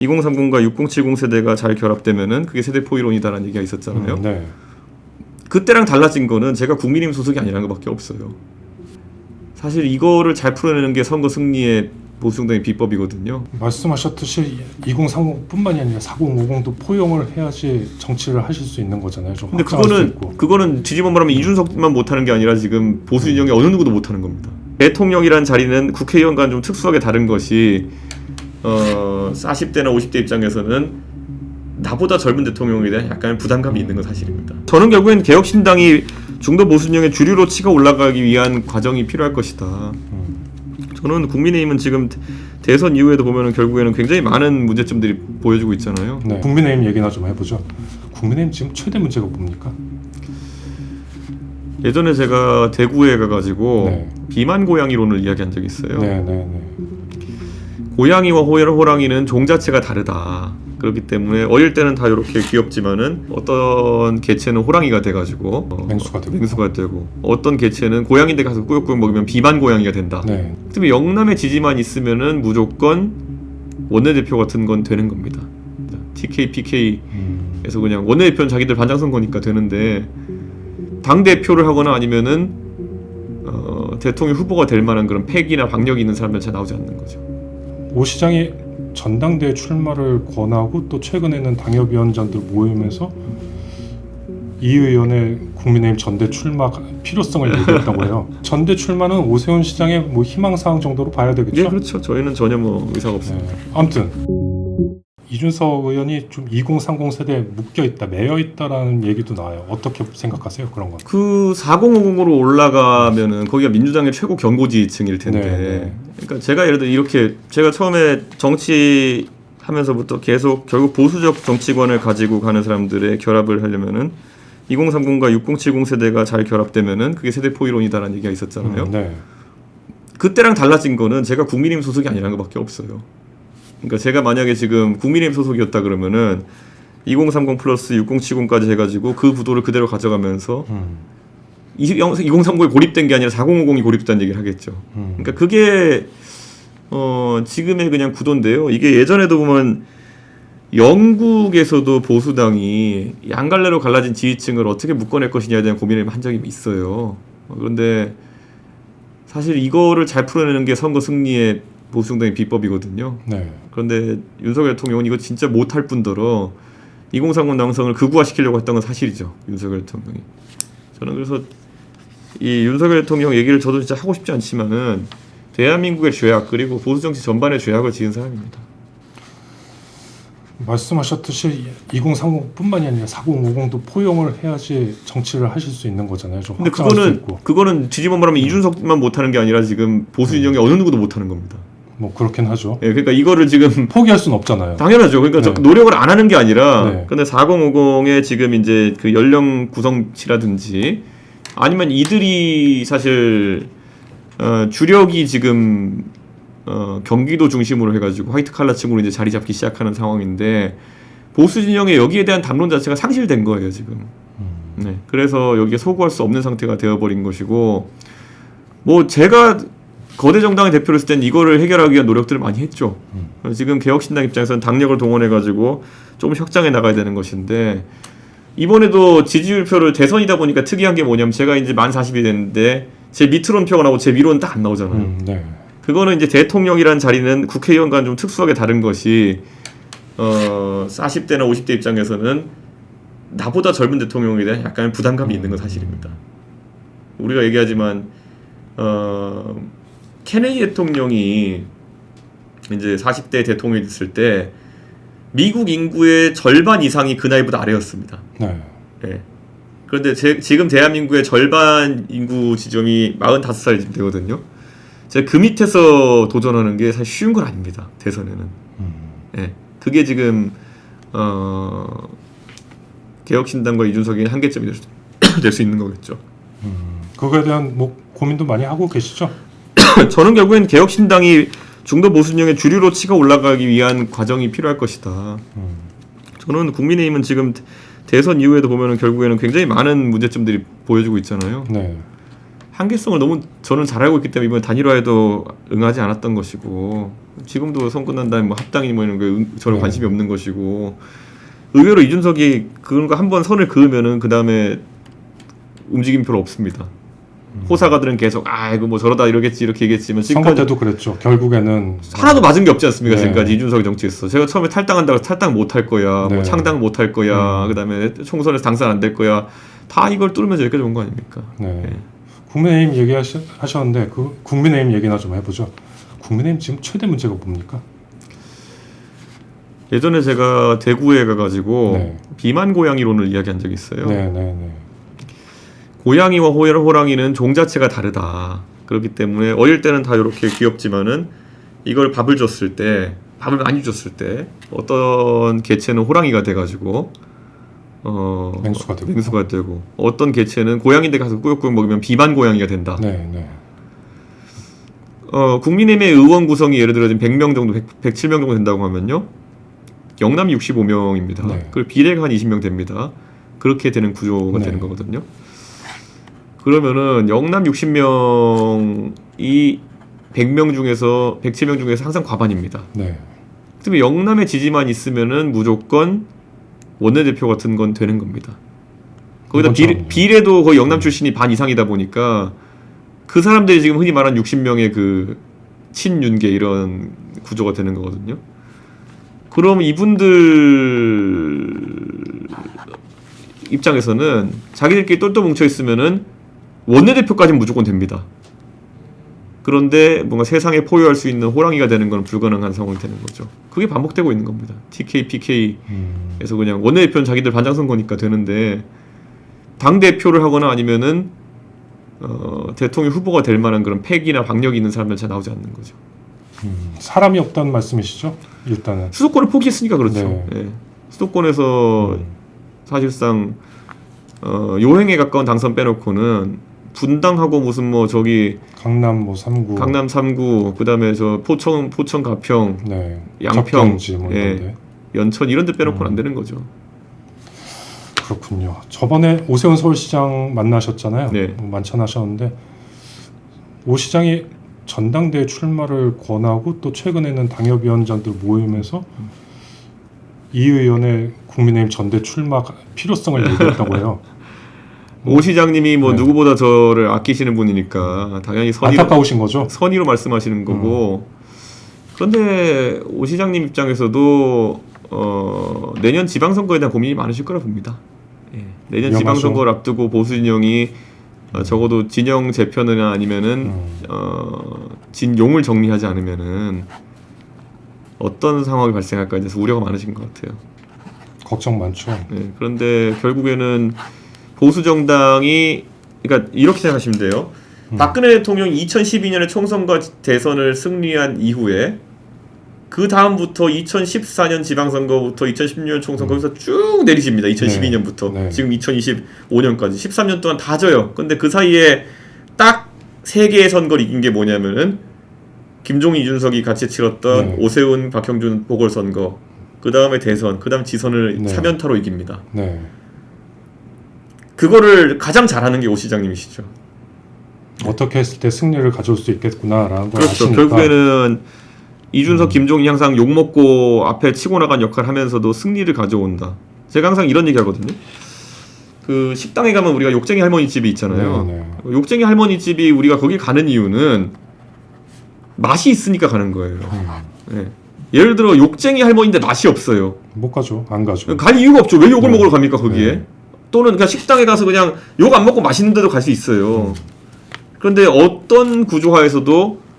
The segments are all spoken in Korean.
2030과 6070 세대가 잘 결합되면은 그게 세대포 이론이다라는 얘기가 있었잖아요. 네. 그때랑 달라진 거는 제가 국민의힘 소속이 아니라는 것밖에 없어요. 사실 이거를 잘 풀어내는 게 선거 승리의 보수정당의 비법이거든요. 말씀하셨듯이 2030뿐만이 아니라 4050도 포용을 해야지 정치를 하실 수 있는 거잖아요. 좀 근데 확장할 수 있고. 그거는 뒤집어 말하면 이준석만 못하는 게 아니라 지금 보수 진영의 어느 누구도 못하는 겁니다. 대통령이란 자리는 국회의원과는 좀 특수하게 다른 것이 40대나 50대 입장에서는 나보다 젊은 대통령에 대한 약간 부담감이 있는 건 사실입니다. 저는 결국엔 개혁신당이 중도 보수 진영의 주류로 치고 올라가기 위한 과정이 필요할 것이다. 저는 국민의힘은 지금 대선 이후에도 보면은 결국에는 굉장히 많은 문제점들이 보여주고 있잖아요. 네. 국민의힘 얘기나 좀 해보죠. 국민의힘 지금 최대 문제가 뭡니까? 예전에 제가 대구에 가가지고 네. 비만 고양이론을 이야기한 적이 있어요. 네. 고양이와 호랑이는 종 자체가 다르다. 그렇기 때문에 어릴 때는 다 이렇게 귀엽지만은 어떤 개체는 호랑이가 돼가지고 맹수가 되고 어떤 개체는 고양이인데 가서 꾸역꾸역 먹으면 비만 고양이가 된다. 네. 그다음에 영남의 지지만 있으면은 무조건 원내대표 같은 건 되는 겁니다. TK, PK에서 그냥 원내대표는 자기들 반장선거니까 되는데 당 대표를 하거나 아니면은 대통령 후보가 될 만한 그런 팩이나 박력이 있는 사람들 잘 나오지 않는 거죠. 오 시장이 전당대회 출마를 권하고 또 최근에는 당협위원장들 모이면서 이 의원의 국민의힘 전대 출마 필요성을 얘기했다고 해요. 전대 출마는 오세훈 시장의 뭐 희망사항 정도로 봐야 되겠죠? 네, 그렇죠. 저희는 전혀 뭐 의사가 없습니다. 네. 아무튼 이준석 의원이 좀 2030 세대에 묶여있다, 매여있다라는 얘기도 나와요. 어떻게 생각하세요? 그런 건? 그 4050으로 올라가면은 거기가 민주당의 최고 경고 지지층일 텐데. 네. 그러니까 제가 예를 들어 이렇게 제가 처음에 정치하면서부터 계속 결국 보수적 정치관을 가지고 가는 사람들의 결합을 하려면은 2030과 6070 세대가 잘 결합되면은 그게 세대포 이론이다라는 얘기가 있었잖아요. 네. 그때랑 달라진 거는 제가 국민의힘 소속이 아니라는 것밖에 없어요. 그러니까 제가 만약에 지금 국민의힘 소속이었다 그러면은 2030 플러스 6070까지 해가지고 그 구도를 그대로 가져가면서 2030에 고립된 게 아니라 4050이 고립됐다는 얘기를 하겠죠. 그러니까 그게 지금의 그냥 구도인데요. 이게 예전에도 보면 영국에서도 보수당이 양갈래로 갈라진 지지층을 어떻게 묶어낼 것이냐에 대한 고민을 한 적이 있어요. 그런데 사실 이거를 잘 풀어내는 게 선거 승리의 보수정당의 비법이거든요. 네. 그런데 윤석열 대통령은 이거 진짜 못할 뿐더러 2030 당선을 극우화시키려고 했던 건 사실이죠. 윤석열 대통령이. 저는 그래서 이 윤석열 대통령 얘기를 저도 진짜 하고 싶지 않지만은 대한민국의 죄악 그리고 보수정치 전반의 죄악을 지은 사람입니다. 말씀하셨듯이 2030뿐만이 아니라 4050도 포용을 해야지 정치를 하실 수 있는 거잖아요. 좀 근데 확장할 수 있고. 그거는 뒤집어 말하면 이준석만 못하는 게 아니라 지금 보수 진영의 어느 누구도 못하는 겁니다. 뭐 그렇긴 하죠. 예, 그러니까 이거를 지금 포기할 수는 없잖아요. 당연하죠. 그러니까 네. 노력을 안 하는 게 아니라 네. 근데 4050의 지금 이제 그 연령 구성치라든지 아니면 이들이 사실 주력이 지금 경기도 중심으로 해가지고 화이트 칼라층으로 이제 자리 잡기 시작하는 상황인데 보수 진영의 여기에 대한 담론 자체가 상실된 거예요 지금. 네, 그래서 여기에 소구할 수 없는 상태가 되어버린 것이고 뭐 제가 거대 정당의 대표를 했을 땐 이거를 해결하기 위한 노력들을 많이 했죠. 지금 개혁신당 입장에서는 당력을 동원해가지고 조금 확장해 나가야 되는 것인데 이번에도 지지율표를 대선이다 보니까 특이한 게 뭐냐면 제가 이제 만 40이 됐는데 제 밑으로는 표가 나오고 제 위로는 딱 안 나오잖아요. 네. 그거는 이제 대통령이란 자리는 국회의원과는 좀 특수하게 다른 것이 40대나 50대 입장에서는 나보다 젊은 대통령에 대한 약간 부담감이 있는 건 사실입니다. 우리가 얘기하지만 케네디 대통령이 이제 40대 대통령이 됐을 때 미국 인구의 절반 이상이 그 나이보다 아래였습니다. 네. 네. 그런데 지금 대한민국의 절반 인구 지점이 45살이 지금 되거든요. 제가 그 밑에서 도전하는 게 사실 쉬운 건 아닙니다. 대선에는. 네. 그게 지금 개혁신당과 이준석의 한계점이 될 수 있는 거겠죠. 그거에 대한 뭐 고민도 많이 하고 계시죠? 저는 결국엔 개혁신당이 중도 보수 진영의 주류로 치고 올라가기 위한 과정이 필요할 것이다. 저는 국민의힘은 지금 대선 이후에도 보면은 결국에는 굉장히 많은 문제점들이 보여주고 있잖아요. 네. 한계성을 너무 저는 잘 알고 있기 때문에 이번에 단일화에도 응하지 않았던 것이고 지금도 선거 끝난 다음에 뭐 합당이 뭐 이런 거 저는 네. 관심이 없는 것이고 의외로 이준석이 그런 거 한번 선을 그으면은 그 다음에 움직임 별로 없습니다. 호사가들은 계속 이거 뭐 저러다 이러겠지 이렇게 얘기했지만 선거 지금까지 때도 그랬죠. 결국에는 하나도 맞은 게 없지 않습니까? 네. 지금까지 이준석의 정치에서 제가 처음에 탈당한다고 해서 탈당 못 할 거야, 네. 뭐 창당 못 할 거야, 그다음에 총선에서 당선 안 될 거야, 다 이걸 뚫으면서 여기까지 온 거 아닙니까? 네. 예. 국민의힘 얘기하셨는데 그 국민의힘 얘기나 좀 해보죠. 국민의힘 지금 최대 문제가 뭡니까? 예전에 제가 대구에 가가지고 네. 비만 고양이론을 이야기한 적이 있어요. 네. 고양이와 호랑이는 종 자체가 다르다. 그렇기 때문에 어릴 때는 다 이렇게 귀엽지만은 이걸 밥을 줬을 때, 밥을 많이 줬을 때 어떤 개체는 호랑이가 돼가지고 맹수가 되고 어떤 개체는 고양이인데 가서 꾸역꾸역 먹으면 비만 고양이가 된다. 네. 국민의힘의 의원 구성이 예를 들어 지금 100명 정도, 107명 정도 된다고 하면요. 영남이 65명입니다. 네. 그리고 비례가 한 20명 됩니다. 그렇게 되는 구조가 네. 되는 거거든요. 그러면은 영남 60명이 100명 중에서 107명 중에서 항상 과반입니다. 네. 그다음에 영남의 지지만 있으면은 무조건 원내대표 같은 건 되는 겁니다. 거기다 비례도 거의 영남 출신이 반 이상이다 보니까 그 사람들이 지금 흔히 말하는 60명의 그 친윤계 이런 구조가 되는 거거든요. 그럼 이분들 입장에서는 자기들끼리 똘똘 뭉쳐 있으면은 원내대표까지는 무조건 됩니다. 그런데 뭔가 세상에 포효할 수 있는 호랑이가 되는 건 불가능한 상황이 되는 거죠. 그게 반복되고 있는 겁니다. TK, PK에서 그냥 원내대표는 자기들 반장선거니까 되는데 당대표를 하거나 아니면은 대통령 후보가 될 만한 그런 패기나 박력이 있는 사람들은 잘 나오지 않는 거죠. 사람이 없다는 말씀이시죠? 일단은 수도권을 포기했으니까 그렇죠. 네. 예. 수도권에서 사실상 요행에 가까운 당선 빼놓고는 분당하고 무슨 뭐 저기 강남 뭐 3구 강남 3구 그다음에 저 포천 가평 네. 양평 접경지 뭐 예. 이런데. 연천 이런 데 빼놓고는 안 되는 거죠. 그렇군요. 저번에 오세훈 서울시장 만나셨잖아요. 네. 만찬하셨는데 오 시장이 전당대회 출마를 권하고 또 최근에는 당협위원장들 모임에서 이 의원의 국민의힘 전대 출마 필요성을 얘기했다고 해요. 오 시장님이 뭐 네. 누구보다 저를 아끼시는 분이니까 당연히 안타까우신 거죠? 선의로 말씀하시는 거고 그런데 오 시장님 입장에서도 내년 지방선거에 대한 고민이 많으실 거라 봅니다. 예. 내년 위험하죠. 지방선거를 앞두고 보수 진영이 적어도 진영 재편이나 아니면은 진용을 정리하지 않으면은 어떤 상황이 발생할까에 대해서 우려가 많으신 것 같아요. 걱정 많죠. 예. 그런데 결국에는 보수 정당이 그러니까 이렇게 생각하시면 돼요. 박근혜 대통령이 2012년에 총선과 대선을 승리한 이후에 그 다음부터 2014년 지방선거부터 2016년 총선 거기서 쭉 내리십니다. 2012년부터 네. 지금 2025년까지 13년 동안 다 져요. 근데 그 사이에 딱 3개의 선거를 이긴 게 뭐냐면은 김종인, 이준석이 같이 치렀던 오세훈, 박형준 보궐선거, 그 다음에 대선, 그 다음 지선을 3연타로 이깁니다. 네. 그거를 가장 잘하는 게 오 시장님이시죠. 어떻게 했을 때 승리를 가져올 수 있겠구나라는 걸 그렇죠. 아시니까. 결국에는 이준석, 김종인 항상 욕먹고 앞에 치고 나간 역할을 하면서도 승리를 가져온다. 제가 항상 이런 얘기 하거든요. 그 식당에 가면 우리가 욕쟁이 할머니 집이 있잖아요. 네. 욕쟁이 할머니 집이 우리가 거기 가는 이유는 맛이 있으니까 가는 거예요. 네. 예를 들어 욕쟁이 할머니인데 맛이 없어요. 못 가죠. 안 가죠. 갈 이유가 없죠. 왜 욕을 네. 먹으러 갑니까 거기에? 네. 또는 그냥 식당에 가서 그냥 욕 안 먹고 맛있는 데도 갈 수 있어요. 그런데 어떤 구조화에서도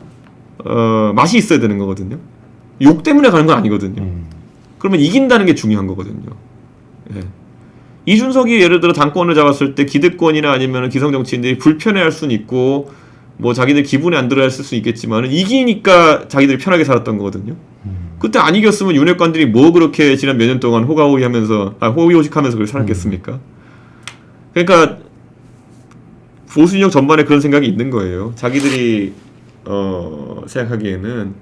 맛이 있어야 되는 거거든요. 욕 때문에 가는 건 아니거든요. 그러면 이긴다는 게 중요한 거거든요. 예. 이준석이 예를 들어 당권을 잡았을 때 기득권이나 아니면 기성 정치인들이 불편해할 수는 있고 뭐 자기들 기분에 안 들어할 수는 있겠지만 이기니까 자기들이 편하게 살았던 거거든요. 그때 안 이겼으면 윤핵관들이 뭐 그렇게 지난 몇 년 동안 호의호식하면서 그렇게 살았겠습니까? 그러니까 보수 진영 전반에 그런 생각이 있는 거예요. 자기들이 생각하기에는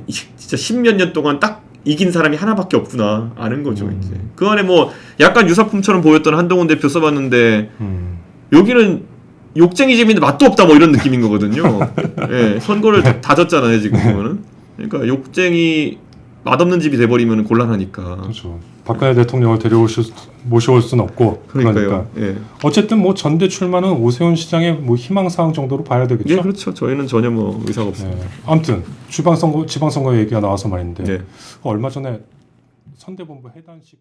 진짜 10몇 년 동안 딱 이긴 사람이 하나밖에 없구나 아는 거죠. 이제 그 안에 뭐 약간 유사품처럼 보였던 한동훈 대표 써봤는데 여기는 욕쟁이 집인데 맛도 없다 뭐 이런 느낌인 거거든요. 예, 선거를 다 졌잖아요 지금 보면은. 그러니까 욕쟁이 맛없는 집이 돼버리면 곤란하니까. 그렇죠. 박근혜 대통령을 모셔올 수는 없고 그러니까요. 그러니까 예. 어쨌든 뭐 전대 출마는 오세훈 시장의 뭐 희망사항 정도로 봐야 되겠죠. 예, 그렇죠. 저희는 전혀 뭐 의사가 없습니다. 네. 아무튼 지방선거 얘기가 나와서 말인데 네. 얼마 전에 선대본부 해단식